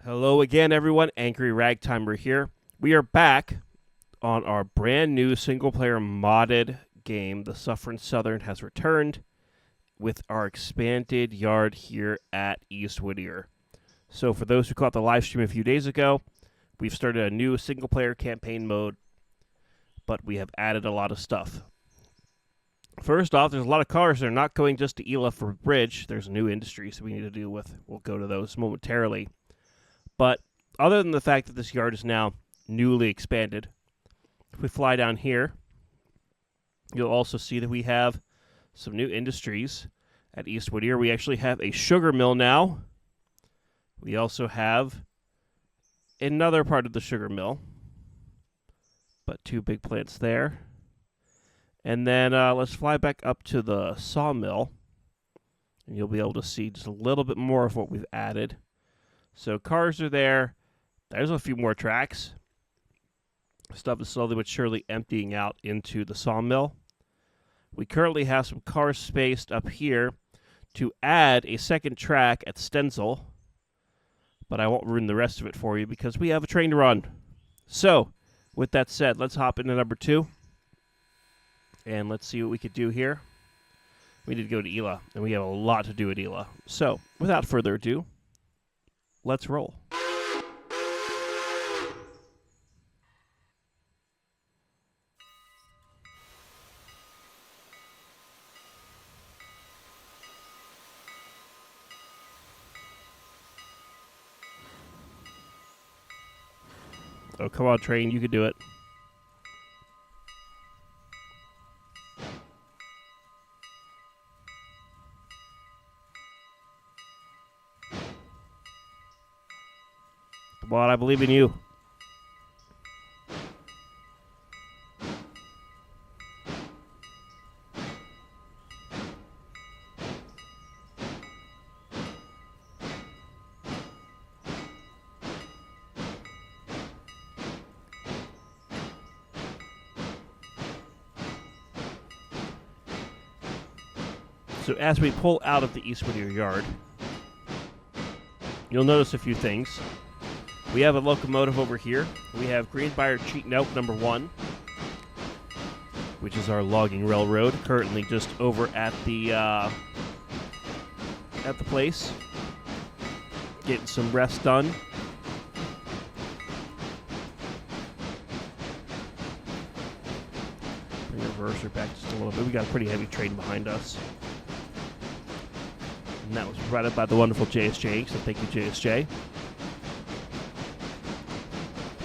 Hello again, everyone. Angry Ragtimer here. We are back on our brand new single-player modded game. The Suffering Southern has returned with our expanded yard here at East Whittier. So for those who caught the live stream a few days ago, we've started a new single-player campaign mode, but we have added a lot of stuff. First off, there's a lot of cars that are not going just to Ela for bridge. There's new industries that we need to deal with. We'll go to those momentarily. But other than the fact that this yard is now newly expanded, if we fly down here, you'll also see that we have some new industries at East Whittier. We actually have a sugar mill now. We also have another part of the sugar mill, but two big plants there. And then let's fly back up to the sawmill, and you'll be able to see just a little bit more of what we've added. So cars are there. There's a few more tracks. Stuff is slowly but surely emptying out into the sawmill. We currently have some cars spaced up here to add a second track at Stenzel, but I won't ruin the rest of it for you because we have a train to run. So, with that said, let's hop into number 2. And let's see what we could do here. We need to go to Ela, and we have a lot to do at Ela. So, without further ado, let's roll. Oh, come on, train. You can do it. Come on, I believe in you. So as we pull out of the East Whittier yard, you'll notice a few things. We have a locomotive over here. We have Greenbrier Cheat Note number 1, which is our logging railroad, currently just over at the place, getting some rest done. Bring the reverser back just a little bit. We got a pretty heavy train behind us. And that was provided by the wonderful JSJ, so thank you, JSJ.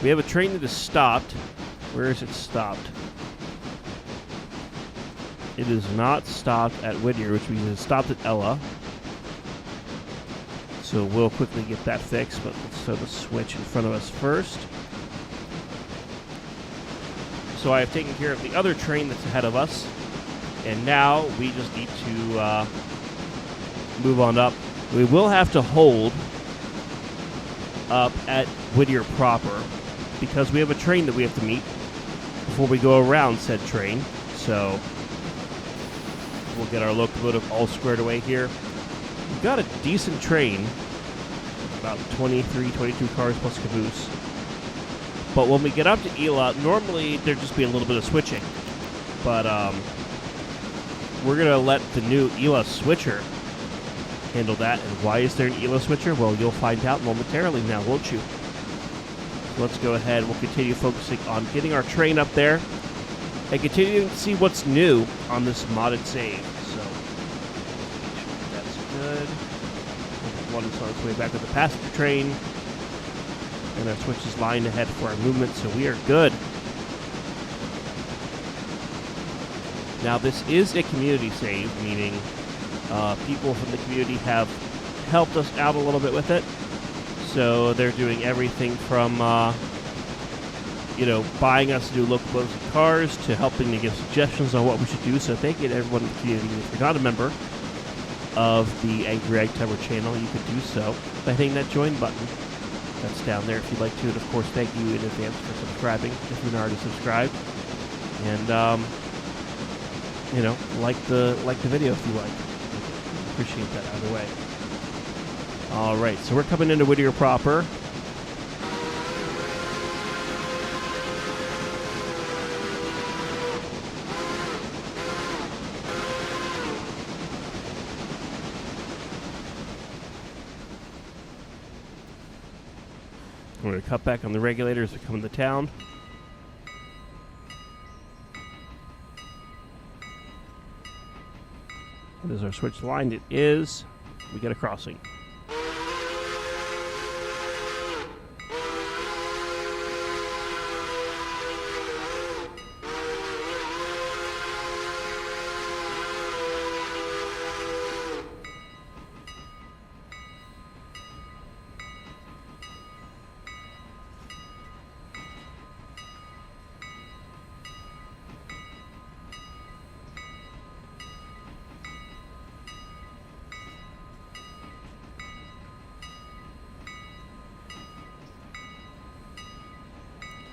We have a train that is stopped. Where is it stopped? It is not stopped at Whittier, which means it's stopped at Ela. So we'll quickly get that fixed, but let's throw the switch in front of us first. So I have taken care of the other train that's ahead of us, and now we just need to move on up. We will have to hold up at Whittier proper, because we have a train that we have to meet before we go around said train. So we'll get our locomotive all squared away here. We've got a decent train, about 23, 22 cars plus caboose. But when we get up to Ela, normally there'd just be a little bit of switching. But we're going to let the new Ela switcher handle that. And why is there an Ela switcher? Well, you'll find out momentarily now, won't you? Let's go ahead. We'll continue focusing on getting our train up there and continuing to see what's new on this modded save. So, that's good. One is on its way back with the passenger train. And our switch is lined ahead for our movement, so we are good. Now, this is a community save, meaning people from the community have helped us out a little bit with it. So they're doing everything from, buying us new locomotives and cars to helping to give suggestions on what we should do. So thank you to everyone in the community. If you're not a member of the Angry Ragtimer channel, you could do so by hitting that join button. That's down there if you'd like to. And of course, thank you in advance for subscribing if you're not already subscribed. And like the video if you like. Appreciate that either way. All right, so we're coming into Whittier proper. We're going to cut back on the regulators to come into town. And as our switch line, it is. We get a crossing.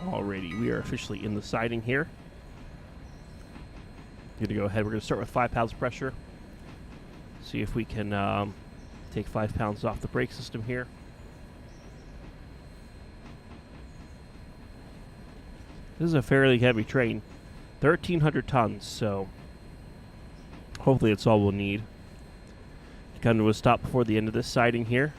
Alrighty, we are officially in the siding here. Going to go ahead. We're going to start with 5 pounds pressure. See if we can take 5 pounds off the brake system here. This is a fairly heavy train, 1,300 tons. So hopefully it's all we'll need. Come to a stop before the end of this siding here.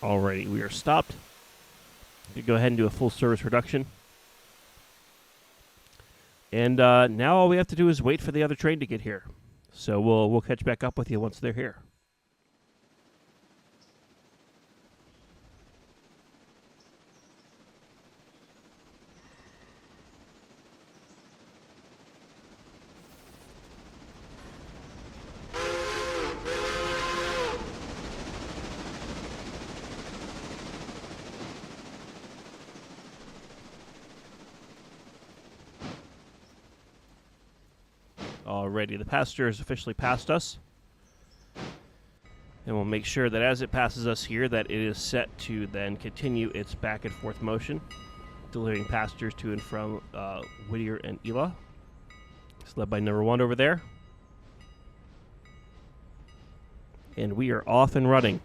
Alrighty, we are stopped. We go ahead and do a full service reduction. And now all we have to do is wait for the other train to get here. So we'll catch back up with you once they're here. Alrighty, the passenger has officially passed us. And we'll make sure that as it passes us here that it is set to then continue its back and forth motion, delivering passengers to and from Whittier and Ela. It's led by number 1 over there. And we are off and running.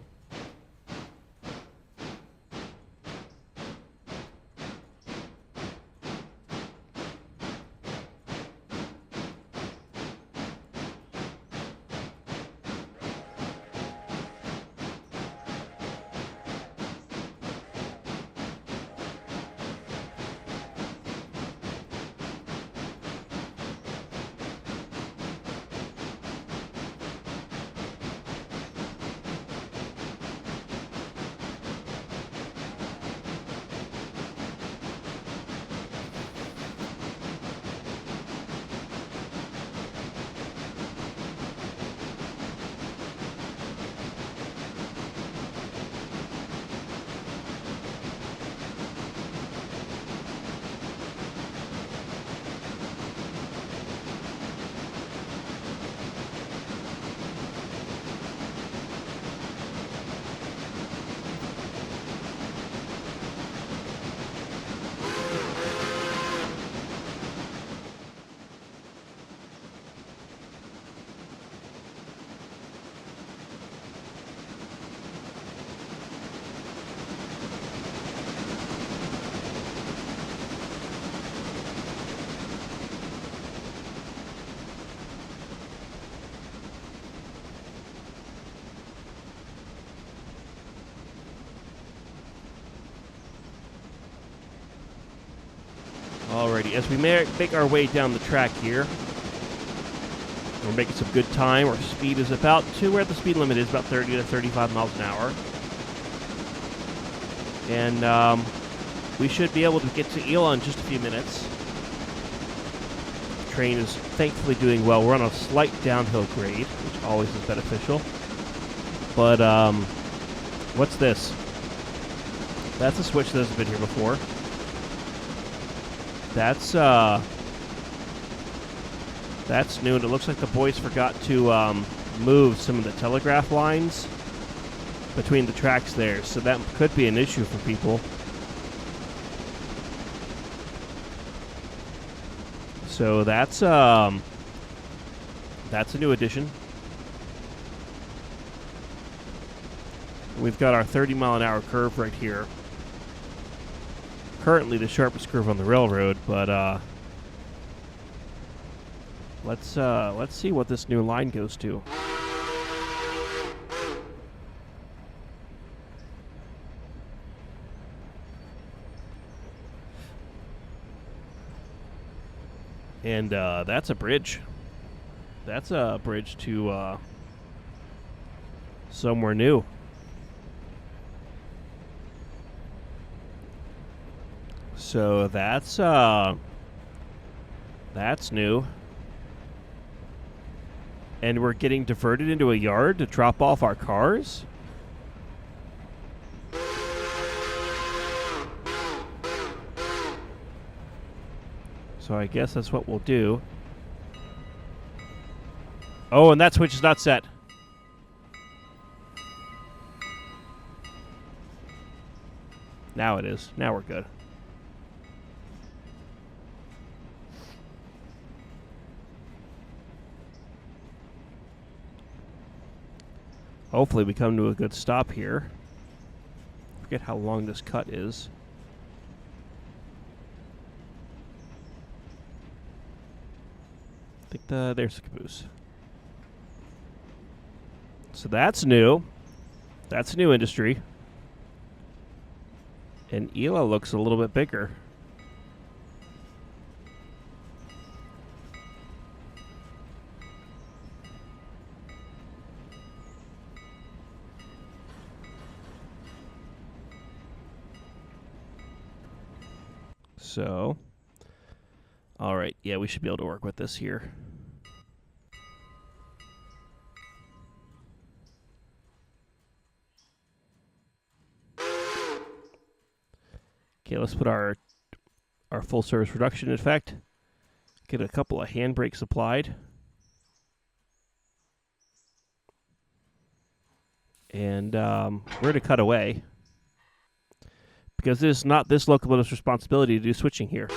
Alrighty, as we make our way down the track here, we're making some good time. Our speed is about to where the speed limit is, about 30 to 35 miles an hour. And we should be able to get to Ela in just a few minutes. The train is thankfully doing well. We're on a slight downhill grade, which always is beneficial. But what's this? That's a switch that hasn't been here before. That's new, and it looks like the boys forgot to move some of the telegraph lines between the tracks there, so that could be an issue for people. So that's a new addition. We've got our 30-mile-an-hour curve right here. Currently the sharpest curve on the railroad, but let's see what this new line goes to. And that's a bridge. That's a bridge to somewhere new. So that's new. And we're getting diverted into a yard to drop off our cars? So I guess that's what we'll do. Oh, and that switch is not set. Now it is. Now we're good. Hopefully we come to a good stop here. Forget how long this cut is. I think there's the caboose. So that's new. That's new industry. And Ela looks a little bit bigger. So, all right, yeah, we should be able to work with this here. Okay, let's put our full service reduction in effect. Get a couple of handbrakes applied. And we're going to cut away, because it is not this locomotive's responsibility to do switching here.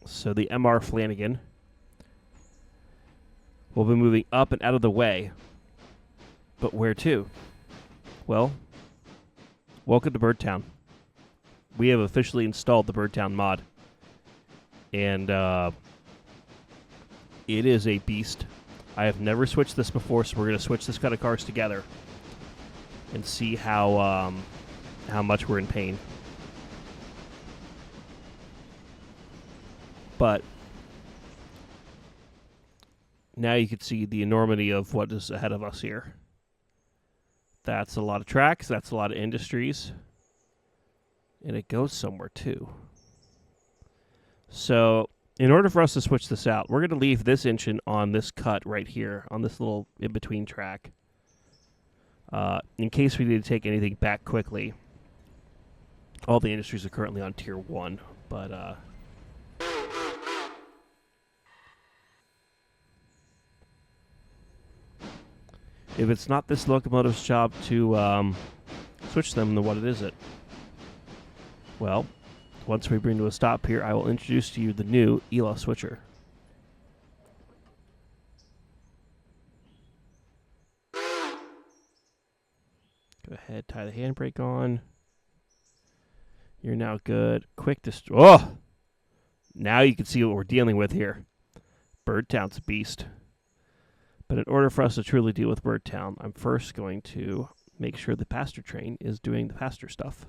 So the MR Flanagan will be moving up and out of the way. But where to? Well, welcome to Birdtown. We have officially installed the Birdtown mod. And it is a beast. I have never switched this before, so we're going to switch this kind of cars together and see how much we're in pain. But now you can see the enormity of what is ahead of us here. That's a lot of tracks. That's a lot of industries. And it goes somewhere, too. So, in order for us to switch this out, we're going to leave this engine on this cut right here, on this little in-between track, in case we need to take anything back quickly. All the industries are currently on Tier 1, but if it's not this locomotive's job to switch them, then what is it? Well, once we bring to a stop here, I will introduce to you the new Ela switcher. Go ahead, tie the handbrake on. You're now good. Quick oh! Now you can see what we're dealing with here. Birdtown's a beast. But in order for us to truly deal with Birdtown, I'm first going to make sure the passenger train is doing the passenger stuff.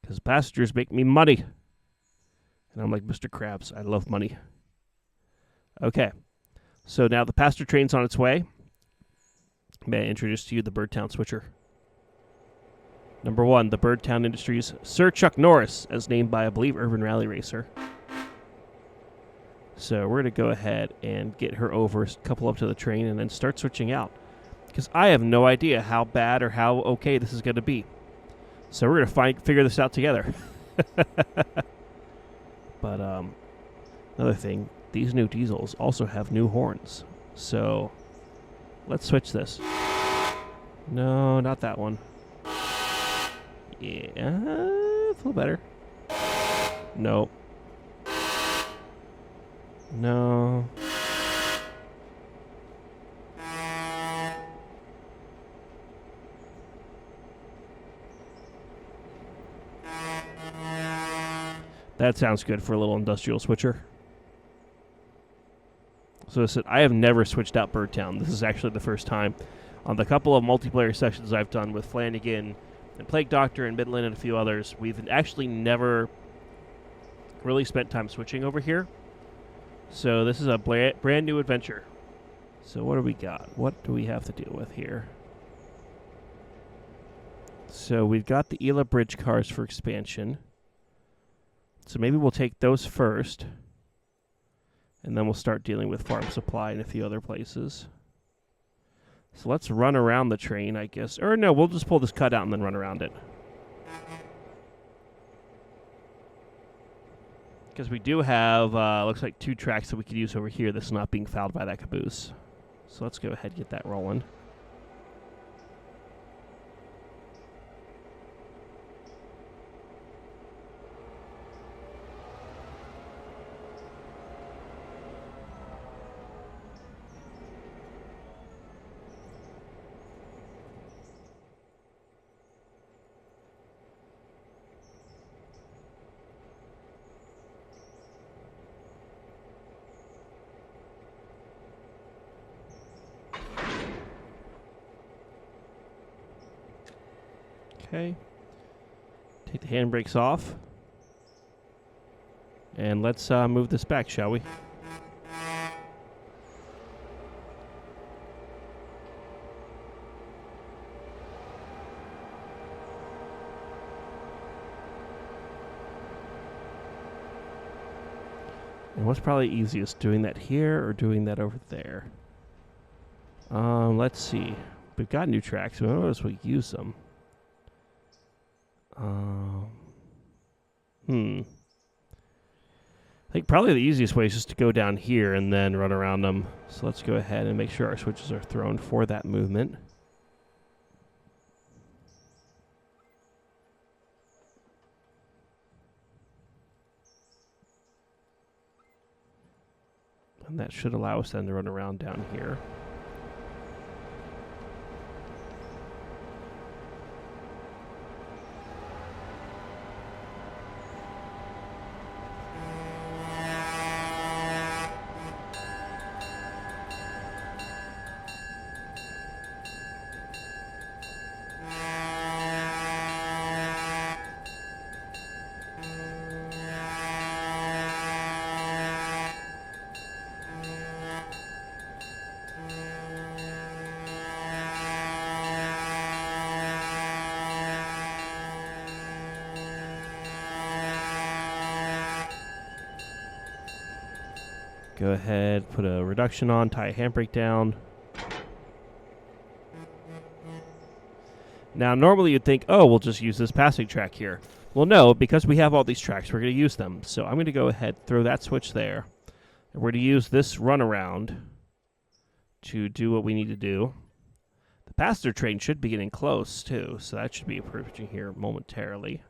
Because passengers make me money. And I'm like Mr. Krabs. I love money. Okay. So now the passenger train's on its way. May I introduce to you the Birdtown switcher? Number 1, the Birdtown Industries Sir Chuck Norris, as named by, I believe, Urban Rally Racer. So we're going to go ahead and get her over, couple up to the train, and then start switching out. Because I have no idea how bad or how okay this is going to be. So we're going to figure this out together. But another thing, these new diesels also have new horns. So let's switch this. No, not that one. Yeah, it's a little better. No. No. That sounds good for a little industrial switcher. So I have never switched out Birdtown. This is actually the first time. On the couple of multiplayer sessions I've done with Flanagan and Plague Doctor and Midland and a few others, we've actually never really spent time switching over here. So this is a brand new adventure. So what do we got? What do we have to deal with here? So we've got the Ela Bridge cars for expansion. So maybe we'll take those first. And then we'll start dealing with Farm Supply and a few other places. So let's run around the train, I guess. Or no, we'll just pull this cut out and then run around it. Because we do have, looks like 2 tracks that we could use over here that's not being fouled by that caboose. So let's go ahead and get that rolling. Okay. Take the handbrakes off. And let's move this back, shall we? And what's probably easiest, doing that here or doing that over there? Let's see. We've got new tracks. We notice we use them. I think probably the easiest way is just to go down here and then run around them. So let's go ahead and make sure our switches are thrown for that movement. And that should allow us then to run around down here. Go ahead, put a reduction on, tie a handbrake down. Now, normally you'd think, oh, we'll just use this passing track here. Well, no, because we have all these tracks, we're going to use them. So I'm going to go ahead, throw that switch there. And we're going to use this runaround to do what we need to do. The passenger train should be getting close, too, so that should be approaching here momentarily.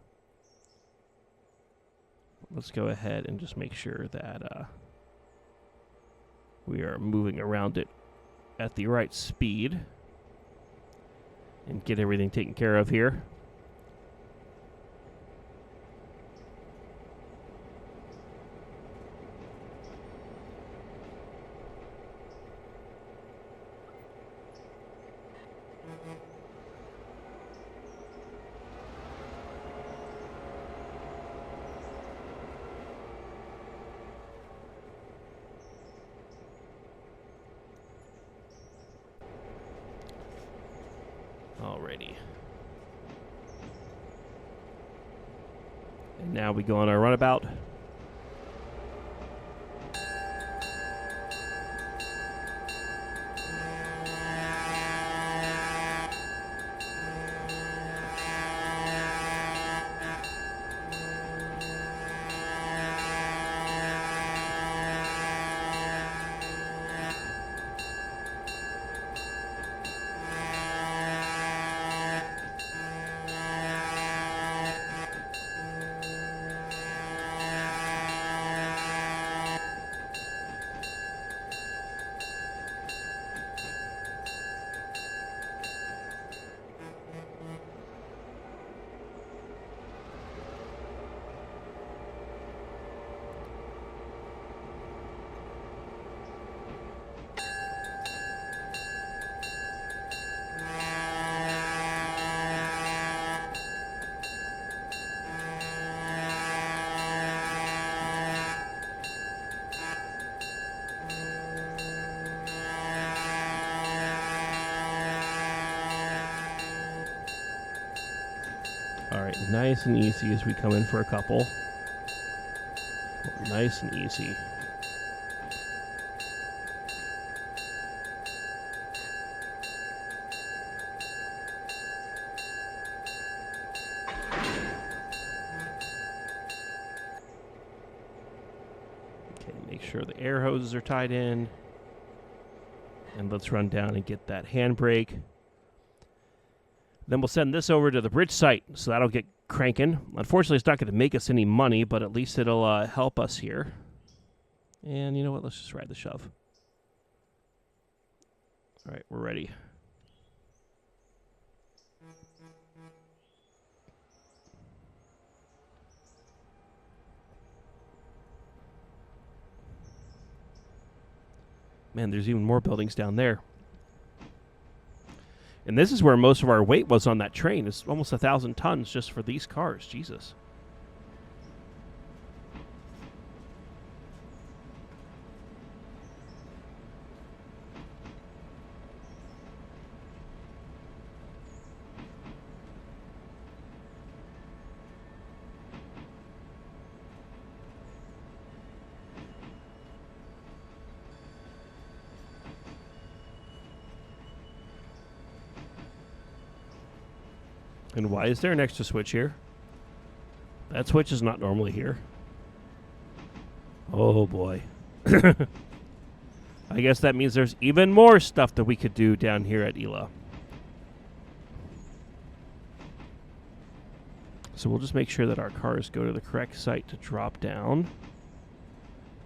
Let's go ahead and just make sure that we are moving around it at the right speed and get everything taken care of here. Alrighty. And now we go on our runabout. All right, nice and easy as we come in for a couple. Nice and easy. Okay, make sure the air hoses are tied in. And let's run down and get that handbrake. Then we'll send this over to the bridge site, so that'll get cranking. Unfortunately, it's not going to make us any money, but at least it'll help us here. And you know what? Let's just ride the shove. All right, we're ready. Man, there's even more buildings down there. And this is where most of our weight was on that train. It's almost 1,000 tons just for these cars. Jesus. And why is there an extra switch here? That switch is not normally here. Oh boy. I guess that means there's even more stuff that we could do down here at Ela. So we'll just make sure that our cars go to the correct site to drop down.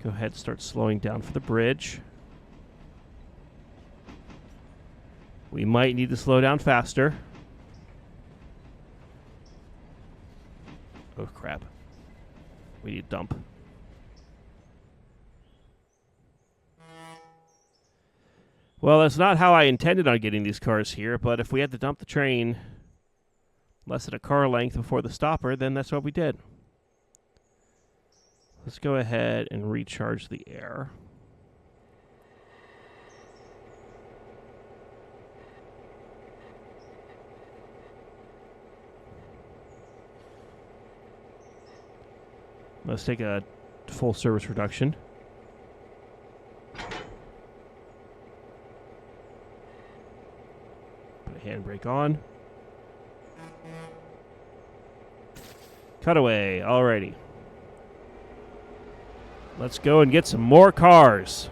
Go ahead, start slowing down for the bridge. We might need to slow down faster. Oh, crap. We need to dump. Well, that's not how I intended on getting these cars here, but if we had to dump the train less than a car length before the stopper, then that's what we did. Let's go ahead and recharge the air. Let's take a full service reduction. Put a handbrake on. Cutaway. Alrighty. Let's go and get some more cars.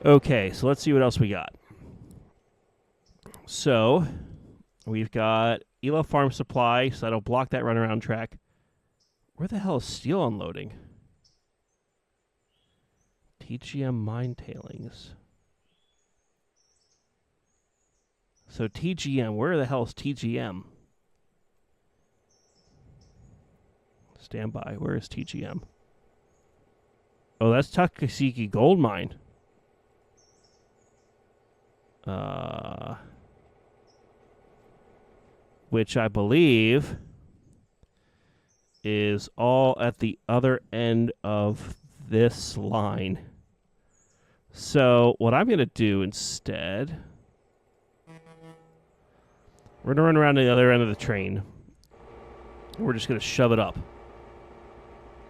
Okay, so let's see what else we got. So, we've got Ela Farm Supply, so that'll block that runaround track. Where the hell is steel unloading? TGM Mine Tailings. So TGM, where the hell is TGM? Stand by. Where is TGM? Oh, that's Takasiki Gold Mine. Which I believe is all at the other end of this line. So what I'm going to do instead, we're going to run around to the other end of the train. We're just going to shove it up.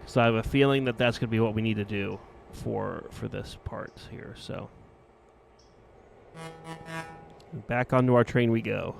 Because I have a feeling that that's going to be what we need to do for this part here. So back onto our train we go.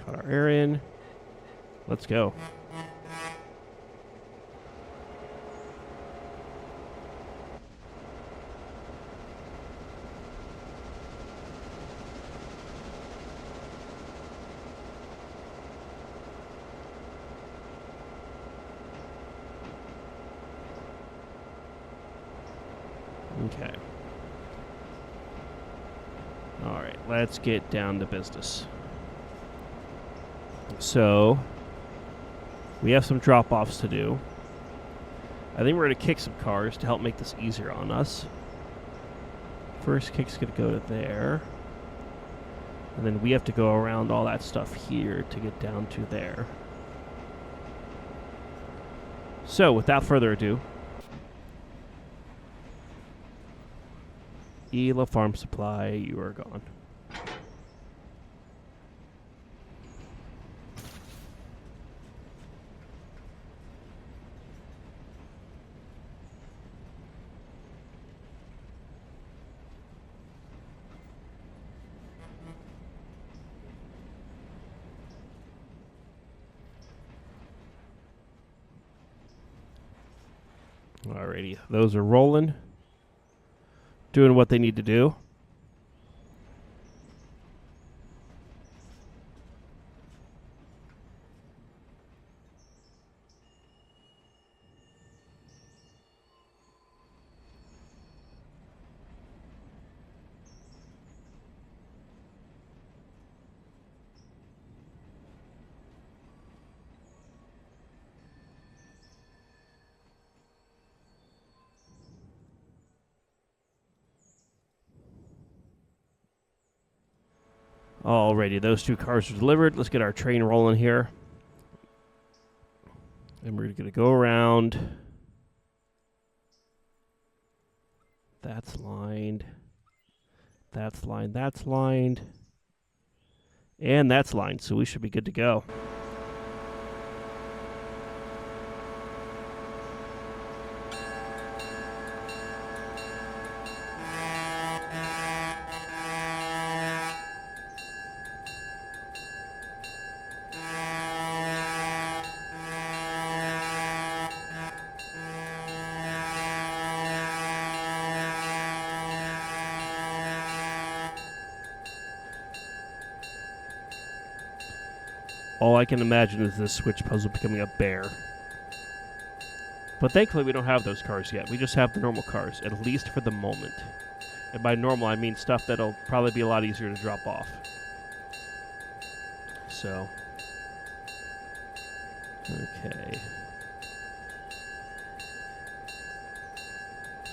Cut our air in. Let's go. Okay. All right, let's get down to business. So, we have some drop-offs to do. I think we're going to kick some cars to help make this easier on us. First kick's going to go to there. And then we have to go around all that stuff here to get down to there. So, without further ado, Ela Farm Supply, you are gone. Alrighty, those are rolling. Doing what they need to do. Alrighty, those two cars are delivered. Let's get our train rolling here. And we're going to go around. That's lined. That's lined. That's lined. And that's lined, so we should be good to go. All I can imagine is this switch puzzle becoming a bear. But thankfully we don't have those cars yet. We just have the normal cars, at least for the moment. And by normal, I mean stuff that'll probably be a lot easier to drop off. So. Okay.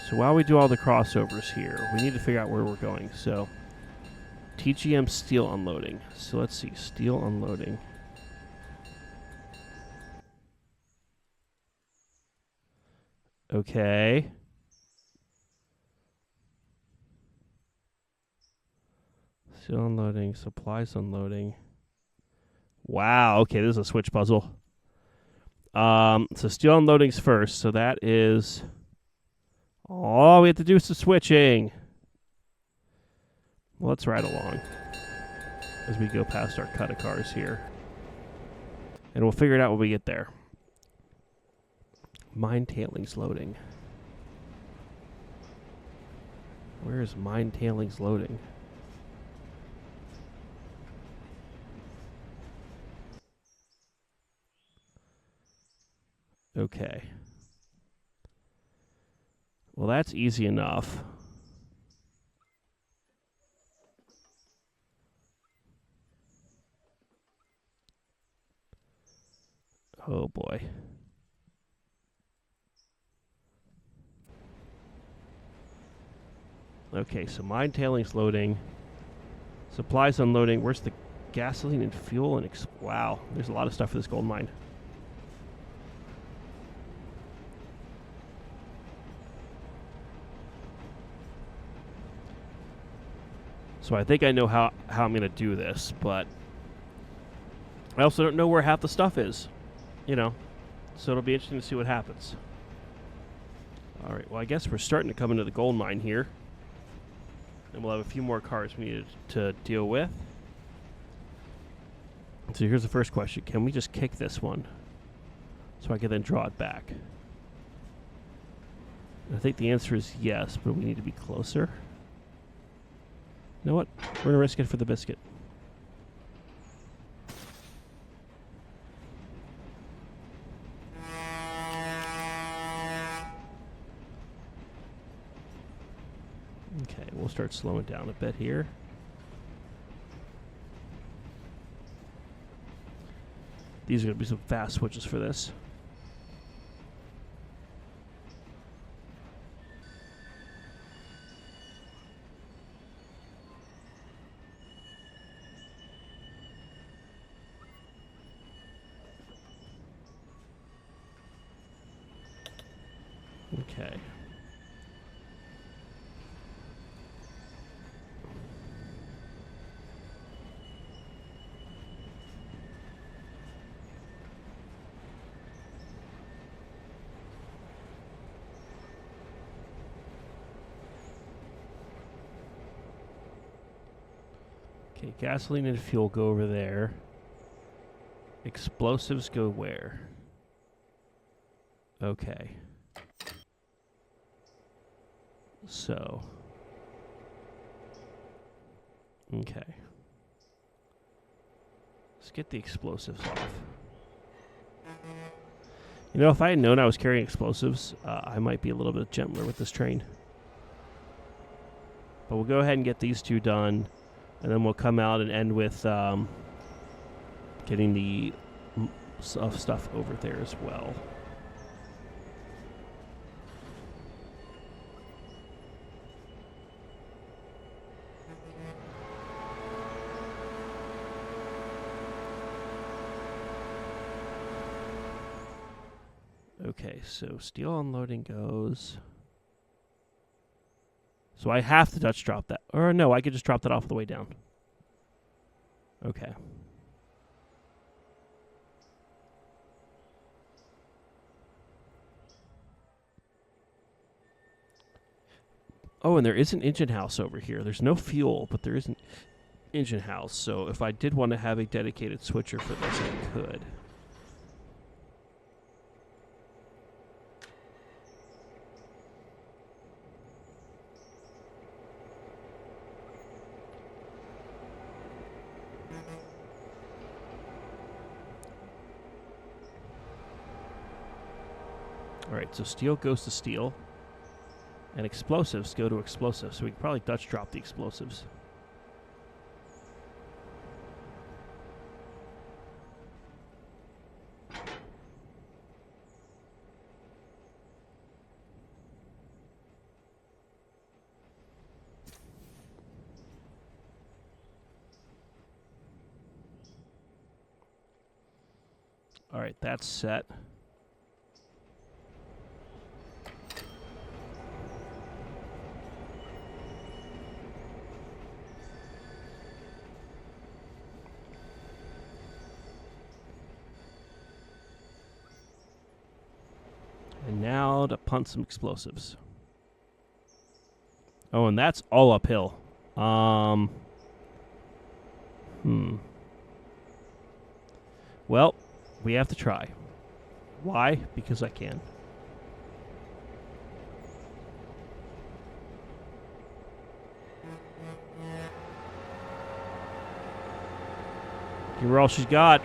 So while we do all the crossovers here, we need to figure out where we're going. So, TGM steel unloading. So let's see, steel unloading. Okay. Steel unloading, supplies unloading. Wow, okay, this is a switch puzzle. So steel unloading's first, so that is All we have to do is the switching. Well, let's ride along as we go past our cut of cars here. And we'll figure it out when we get there. Mine tailings loading. Where is mine tailings loading? Okay. Well, that's easy enough. Oh boy. Okay, so mine tailings loading. Supplies unloading. Where's the gasoline and fuel? And wow, there's a lot of stuff for this gold mine. So I think I know how I'm going to do this, but I also don't know where half the stuff is, you know. So it'll be interesting to see what happens. All right, well, I guess we're starting to come into the gold mine here. And we'll have a few more cars we need to deal with. So here's the first question. Can we just kick this one so I can then draw it back? I think the answer is yes, but we need to be closer. You know what? We're going to risk it for the biscuit. Okay, we'll start slowing down a bit here. These are going to be some fast switches for this. Okay. Okay, gasoline and fuel go over there. Explosives go where? Okay. So. Okay. Let's get the explosives off. You know, if I had known I was carrying explosives, I might be a little bit gentler with this train. But we'll go ahead and get these two done. And then we'll come out and end with getting the stuff over there as well. Okay, so steel unloading goes. So I have to Dutch drop that. Or no, I could just drop that off the way down. Okay. Oh, and there is an engine house over here. There's no fuel, but there is an engine house. So if I did want to have a dedicated switcher for this, I could. Alright, so steel goes to steel. And explosives go to explosives. So we could probably Dutch drop the explosives. Alright, that's set. And now to punt some explosives. Oh, and that's all uphill. Hmm. Well, we have to try. Why? Because I can. Give her all she's got.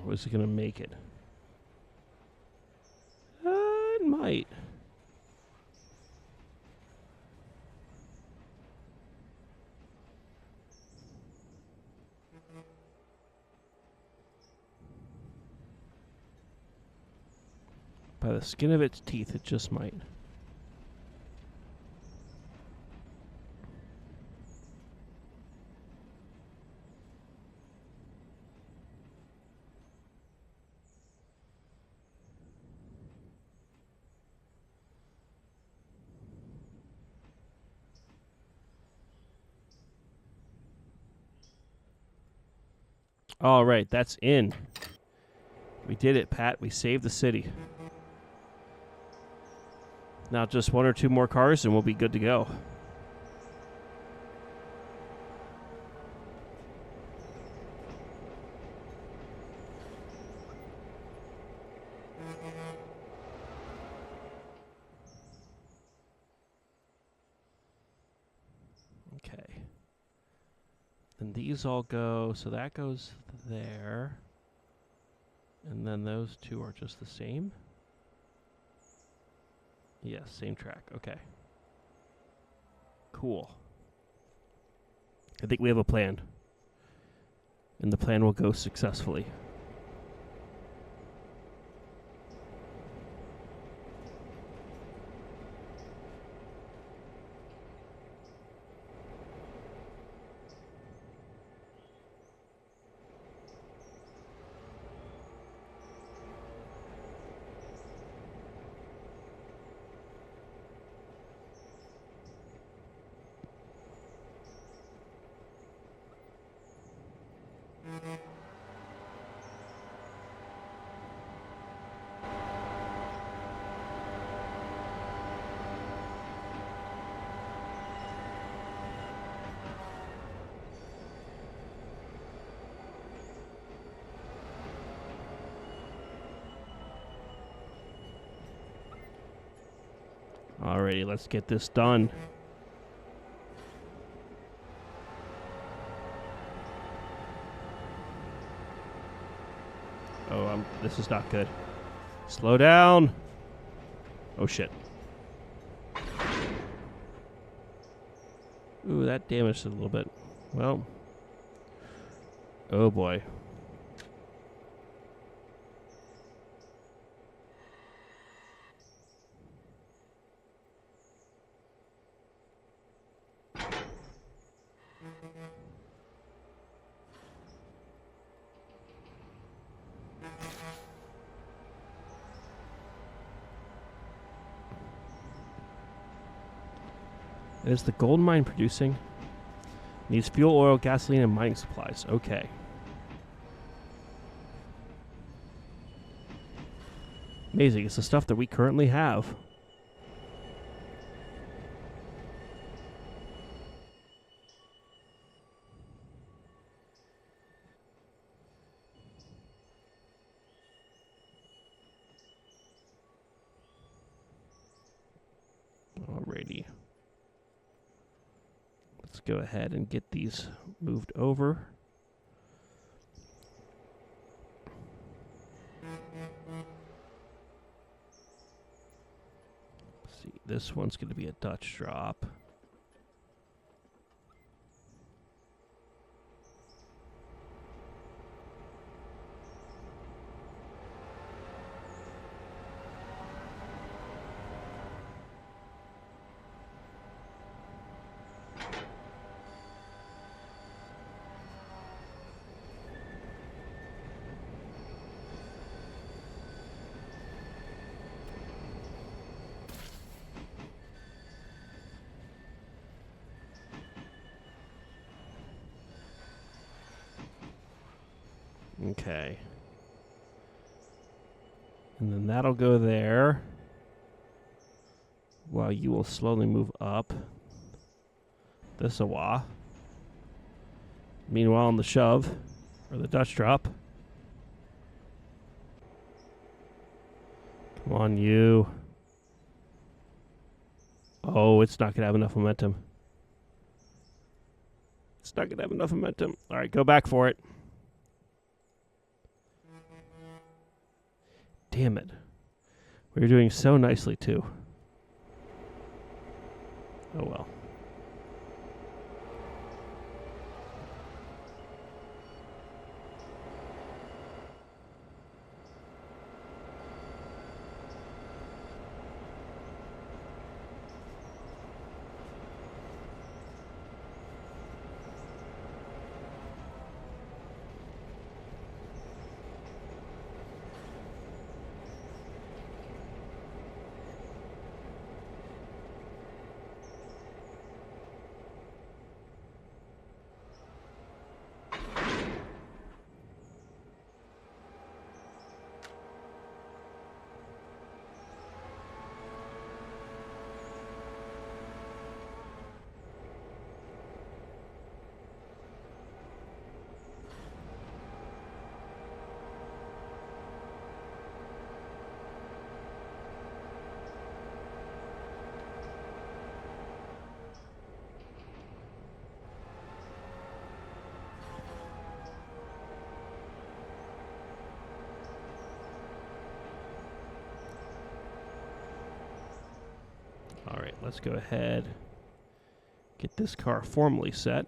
Was it going to make it? It might. By the skin of its teeth, it just might. All right, that's in. We did it, Pat. We saved the city. Now just one or two more cars and we'll be good to go. Okay. Then these all go, so that goes there. And then those two are just the same? Yes, same track. Okay. Cool. I think we have a plan. And the plan will go successfully. Alrighty, let's get this done. Oh, this is not good. Slow down. Oh, shit. Ooh, that damaged it a little bit. Well. Oh, boy. Is the gold mine producing? Needs fuel, oil, gasoline, and mining supplies. Okay. Amazing. It's the stuff that we currently have. Alrighty. Let's go ahead and get these moved over. Let's see, this one's going to be a Dutch drop. Okay. And then that'll go there. While you will slowly move up this awa. Meanwhile, on the shove, or the Dutch drop. Come on, you. Oh, it's not going to have enough momentum. It's not going to have enough momentum. All right, go back for it. Damn it. We were doing so nicely, too. Oh, well. All right, let's go ahead. Get this car formally set.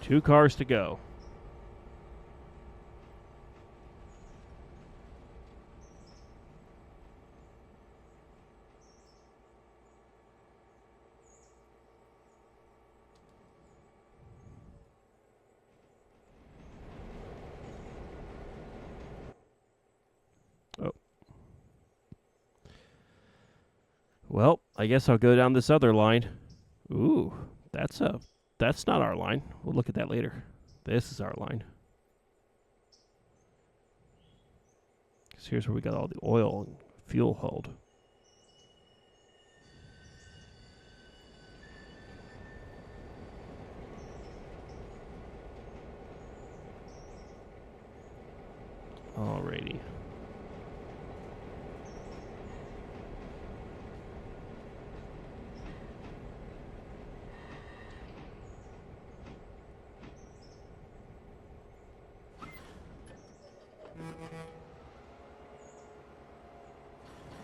Two cars to go. Oh. Well, I guess I'll go down this other line. Ooh, that's not our line. We'll look at that later. This is our line. Because here's where we got all the oil and fuel hold. Alrighty.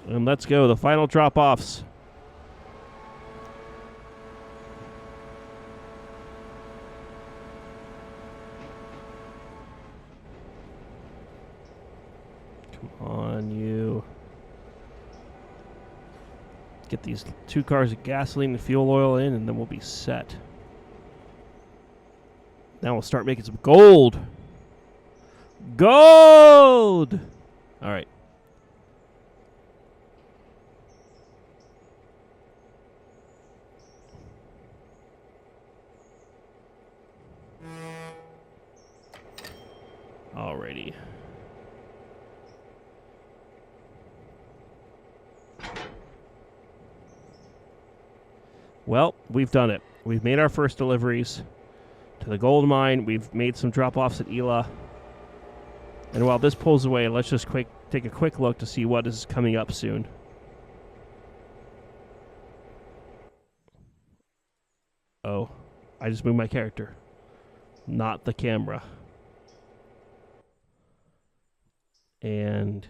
And let's go, the final drop-offs. Come on, you. Get these two cars of gasoline and fuel oil in, and then we'll be set. Now we'll start making some gold. Gold! All right. Alrighty. Well, we've done it. We've made our first deliveries to the gold mine. We've made some drop-offs at Ela. And while this pulls away, let's just take a quick look to see what is coming up soon. Oh, I just moved my character, not the camera. And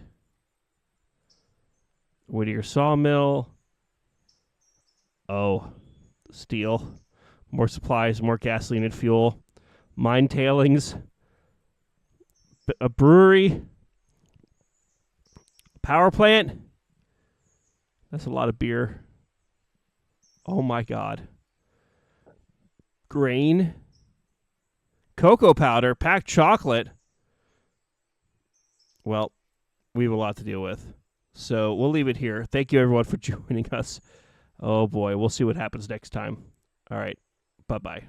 Whittier Sawmill. Oh, steel. More supplies, more gasoline and fuel. Mine tailings. A brewery. Power plant. That's a lot of beer. Oh my God. Grain. Cocoa powder. Packed chocolate. Well, we have a lot to deal with. So we'll leave it here. Thank you, everyone, for joining us. Oh boy, we'll see what happens next time. All right, bye-bye.